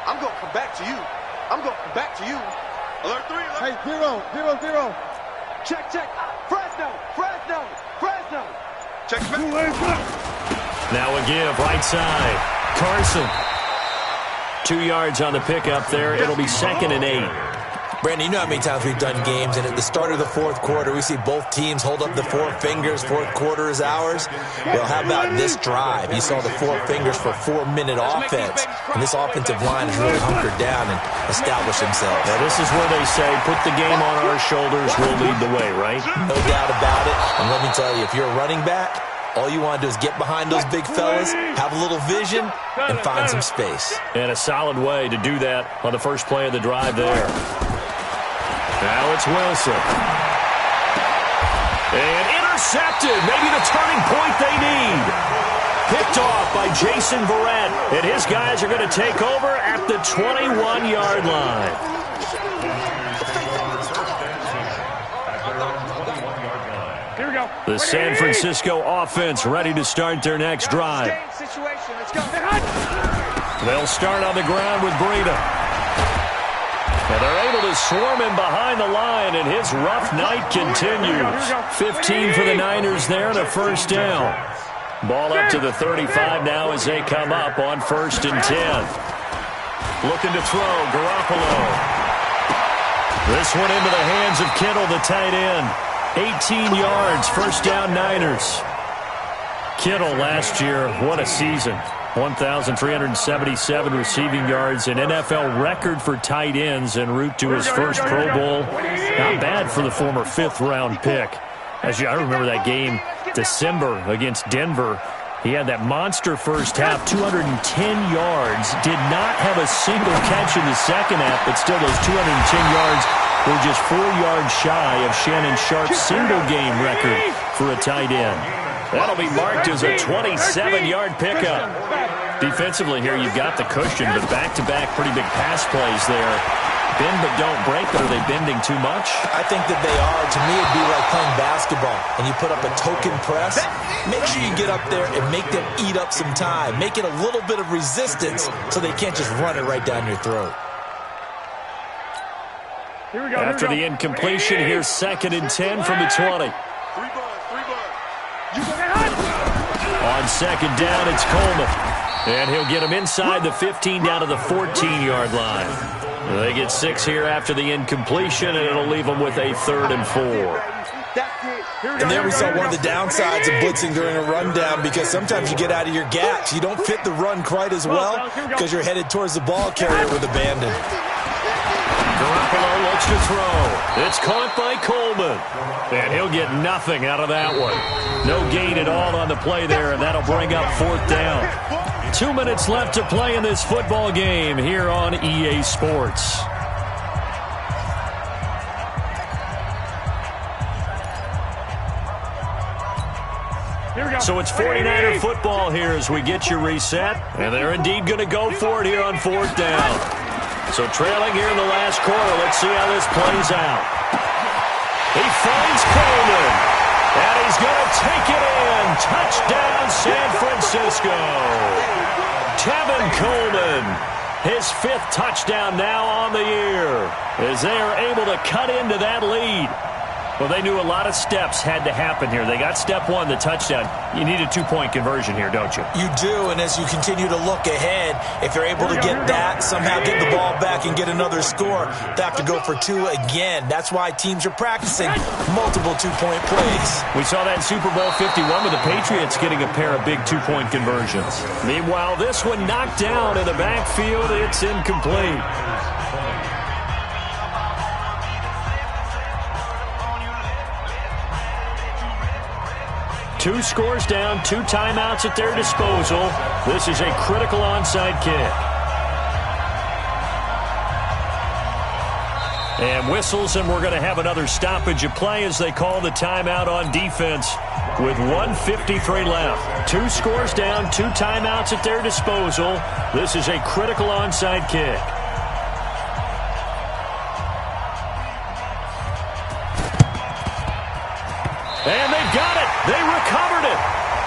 I'm going to come back to you. Alert 3. Hey, 0. Check. Fresno. Check. Now a give, right side. Carson. 2 yards on the pickup there. It'll be 2nd and 8. Brandon, you know how many times we've done games, and at the start of the 4th quarter, we see both teams hold up the 4 fingers. 4th quarter is ours. Well, how about this drive? You saw the 4 fingers for 4-minute offense, and this offensive line has really hunkered down and established themselves. Now, this is where they say, put the game on our shoulders, we'll lead the way, right? No doubt about it. And let me tell you, if you're a running back, all you want to do is get behind those big fellas, have a little vision, and find some space. And a solid way to do that on the first play of the drive there. Now it's Wilson. And intercepted. Maybe the turning point they need. Picked off by Jason Verrett. And his guys are going to take over at the 21-yard line. The San Francisco offense ready to start their next drive. They'll start on the ground with Breida. And they're able to swarm him behind the line, and his rough night continues. 15 for the Niners there and a 1st down. Ball up to the 35 now as they come up on 1st and 10. Looking to throw, Garoppolo. This one into the hands of Kittle, the tight end. 18 yards, 1st down Niners. Kittle last year, what a season. 1,377 receiving yards, an NFL record for tight ends en route to his first Pro Bowl. Not bad for the former 5th-round pick. I remember that game, December, against Denver. He had that monster first half, 210 yards. Did not have a single catch in the second half, but still those 210 yards were just 4 yards shy of Shannon Sharp's single-game record for a tight end. That'll be marked as a 27-yard pickup. Defensively here, you've got the cushion, but back-to-back pretty big pass plays there. Bend but don't break, but are they bending too much? I think that they are. To me, it'd be like playing basketball, and you put up a token press. Make sure you get up there and make them eat up some time. Make it a little bit of resistance so they can't just run it right down your throat. Here we go. After the incompletion, here's 2nd and 10 from the 20. On 2nd down, it's Coleman. And he'll get him inside the 15 down to the 14-yard line. They get 6 here after the incompletion, and it'll leave them with a 3rd and 4. And there we saw one of the downsides of blitzing during a rundown, because sometimes you get out of your gaps. You don't fit the run quite as well because you're headed towards the ball carrier with abandon. Garoppolo looks to throw. It's caught by Coleman. And he'll get nothing out of that one. No gain at all on the play there, and that'll bring up 4th down. 2 minutes left to play in this football game here on EA Sports. So it's 49er football here as we get you reset. And they're indeed going to go for it here on 4th down. So trailing here in the last quarter. Let's see how this plays out. He finds Coleman. And he's going to take it in. Touchdown, San Francisco. Tevin Coleman, his 5th touchdown now on the year, as they are able to cut into that lead. Well, they knew a lot of steps had to happen here. They got step 1, the touchdown. You need a 2-point conversion here, don't you? You do, and as you continue to look ahead, if they're able to get that, somehow get the ball back and get another score, they have to go for 2 again. That's why teams are practicing multiple 2-point plays. We saw that in Super Bowl 51 with the Patriots getting a pair of big 2-point conversions. Meanwhile, this one knocked down in the backfield. It's incomplete. 2 scores down, 2 timeouts at their disposal. This is a critical onside kick. And whistles, and we're going to have another stoppage of play as they call the timeout on defense with 1:53 left. 2 scores down, 2 timeouts at their disposal. This is a critical onside kick. And they've got it. They recovered it.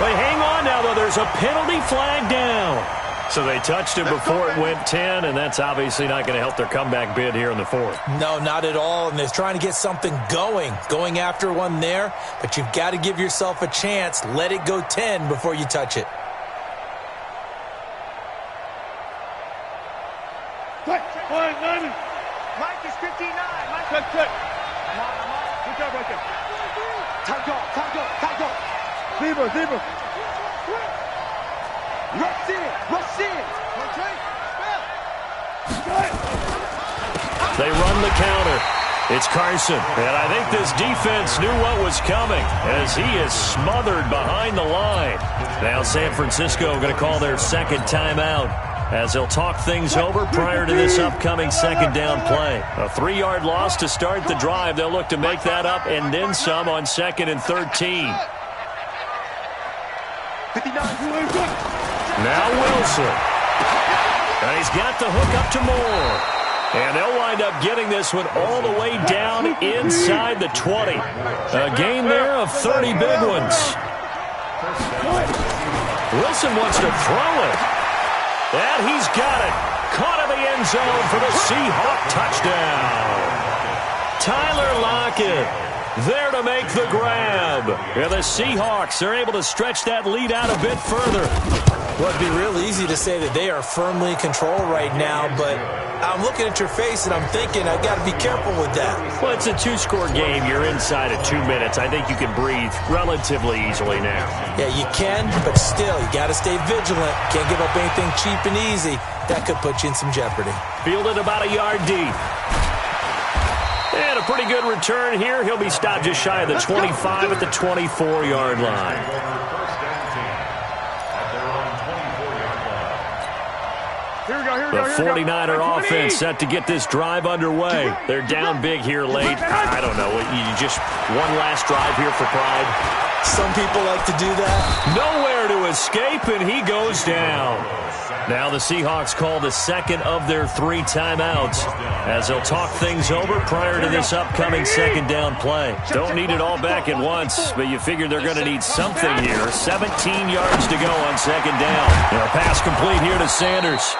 They hang on now, though. There's a penalty flag down. So they touched him before it went 10, and that's obviously not going to help their comeback bid here in the 4th. No, not at all, and they're trying to get something going after one there, but you've got to give yourself a chance. Let it go 10 before you touch it. Mike is 59. Mike, check. Good job right there. Time go. Zebra. Rush in. They run the counter. It's Carson. And I think this defense knew what was coming as he is smothered behind the line. Now San Francisco going to call their 2nd timeout as they'll talk things over prior to this upcoming 2nd down play. A 3-yard loss to start the drive. They'll look to make that up and then some on 2nd and 13. Now Wilson. And he's got the hook up to Moore. And they'll wind up getting this one all the way down inside the 20. A gain there of 30 big ones. Wilson wants to throw it. And he's got it. Caught in the end zone for the Seahawk touchdown. Tyler Lockett there to make the grab. And the Seahawks are able to stretch that lead out a bit further. Well, it'd be real easy to say that they are firmly in control right now, but I'm looking at your face and I'm thinking I've got to be careful with that. Well, it's a 2-score game. You're inside of 2 minutes. I think you can breathe relatively easily now. Yeah, you can, but still, you got to stay vigilant. Can't give up anything cheap and easy. That could put you in some jeopardy. Fielded about a yard deep. And a pretty good return here. He'll be stopped just shy of the 25 at the 24-yard line. The 49er offense set to get this drive underway. They're down big here late. I don't know. You just one last drive here for pride. Some people like to do that. Nowhere to escape, and he goes down. Now the Seahawks call the second of their 3 timeouts as they'll talk things over prior to this upcoming second down play. Don't need it all back at once, but you figure they're going to need something here. 17 yards to go on second down. And a pass complete here to Sanders.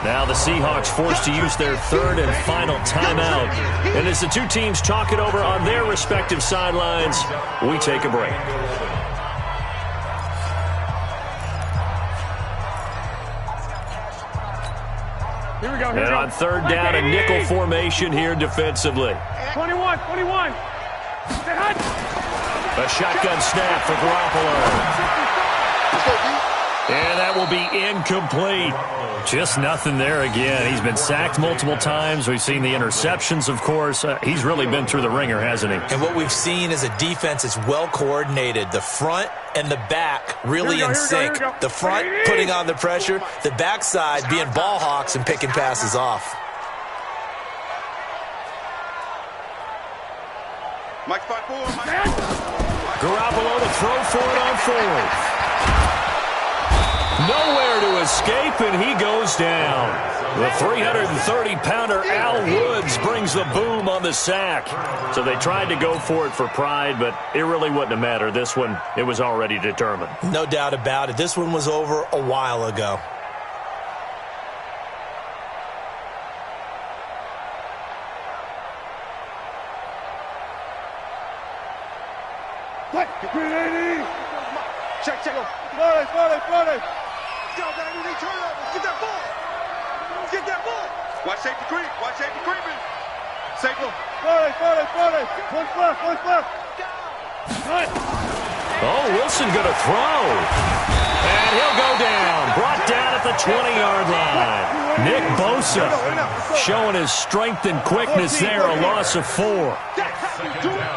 Now the Seahawks forced to use their 3rd and final timeout. And as the two teams talk it over on their respective sidelines, we take a break. Here we go. And on 3rd down, a nickel formation here defensively. 21. A shotgun snap for Garoppolo. And that will be incomplete. Just nothing there again. He's been sacked multiple times. We've seen the interceptions, of course. He's really been through the ringer, hasn't he? And what we've seen is a defense that's well coordinated. The front and the back really in sync. The front putting on the pressure. The backside being ball hawks and picking passes off. Garoppolo to throw for it on 4th. Nowhere to escape, and he goes down. The 330-pounder Al Woods brings the boom on the sack. So they tried to go for it for pride, but it really wouldn't have mattered. This one, it was already determined. No doubt about it. This one was over a while ago. Check. Flood. Get that ball. Watch safety creep. Creeping. Safety. Flood. One left. Oh, Wilson going to throw. And he'll go down. Brought down at the 20-yard line. Nick Bosa showing his strength and quickness there. A loss of 4. That's how we do it.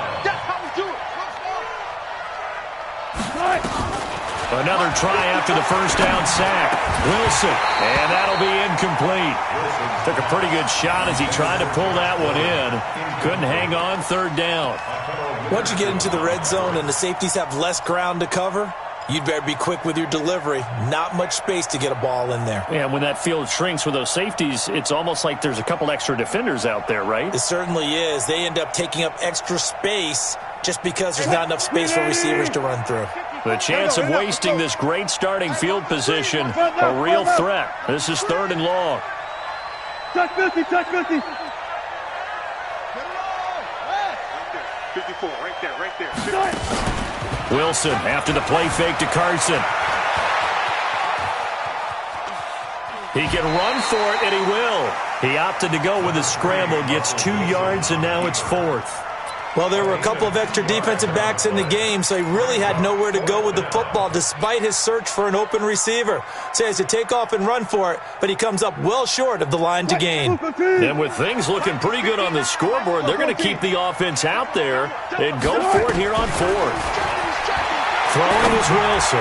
Another try after the first down sack. Wilson, and that'll be incomplete. Took a pretty good shot as he tried to pull that one in. Couldn't hang on 3rd down. Once you get into the red zone and the safeties have less ground to cover, you'd better be quick with your delivery. Not much space to get a ball in there. Yeah, when that field shrinks with those safeties, it's almost like there's a couple extra defenders out there, right? It certainly is. They end up taking up extra space just because there's not enough space for receivers to run through. The chance of wasting this great starting field position, a real threat. This is 3rd and long. Touch 50. 54, right there. Wilson after the play fake to Carson. He can run for it, and he will. He opted to go with a scramble, gets 2 yards, and now it's 4th. Well, there were a couple of extra defensive backs in the game, so he really had nowhere to go with the football despite his search for an open receiver. So he has to take off and run for it, but he comes up well short of the line to gain. And with things looking pretty good on the scoreboard, they're going to keep the offense out there and go for it here on 4th. Throwing is Wilson.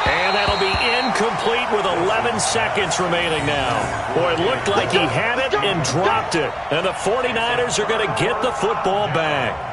And that'll be incomplete with 11 seconds remaining now. Boy, it looked like he had it and dropped it. And the 49ers are going to get the football back.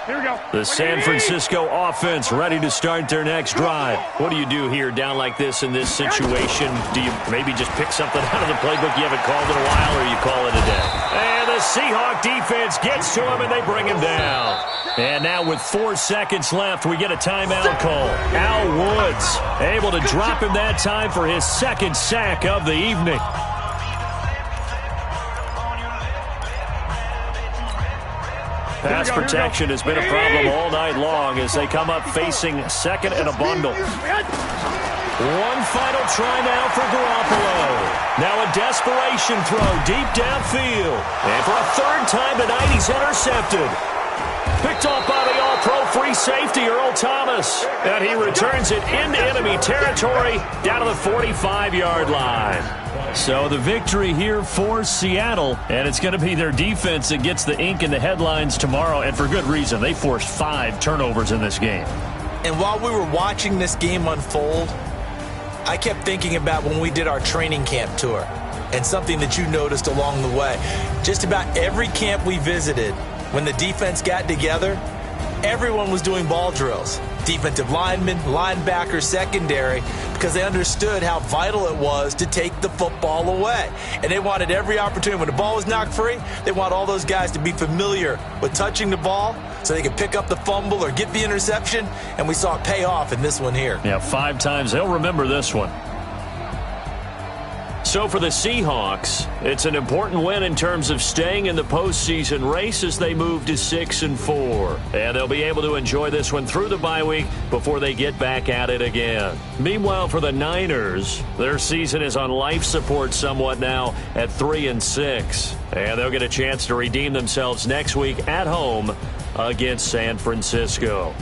Here we go. The San Francisco offense ready to start their next drive. What do you do here down like this in this situation? Do you maybe just pick something out of the playbook you haven't called in a while, or you call it a day? And the Seahawk defense gets to him, and they bring him down. And now with 4 seconds left, we get a timeout call. Al Woods able to drop him that time for his 2nd sack of the evening. Pass protection has been a problem all night long as they come up facing 2nd and a bundle. One final try now for Garoppolo. Now a desperation throw deep downfield. And for a 3rd time tonight, he's intercepted. Picked off by the all-pro free safety, Earl Thomas. And he returns it into enemy territory down to the 45-yard line. So the victory here for Seattle, and it's going to be their defense that gets the ink in the headlines tomorrow, and for good reason. They forced 5 turnovers in this game. And while we were watching this game unfold, I kept thinking about when we did our training camp tour and something that you noticed along the way. Just about every camp we visited, when the defense got together, everyone was doing ball drills. Defensive linemen, linebackers, secondary, because they understood how vital it was to take the football away. And they wanted every opportunity. When the ball was knocked free, they want all those guys to be familiar with touching the ball so they could pick up the fumble or get the interception, and we saw it pay off in this one here. Yeah, 5 times. They'll remember this one. So for the Seahawks, it's an important win in terms of staying in the postseason race as they move to 6-4. And they'll be able to enjoy this one through the bye week before they get back at it again. Meanwhile, for the Niners, their season is on life support somewhat now at 3-6. And they'll get a chance to redeem themselves next week at home against San Francisco.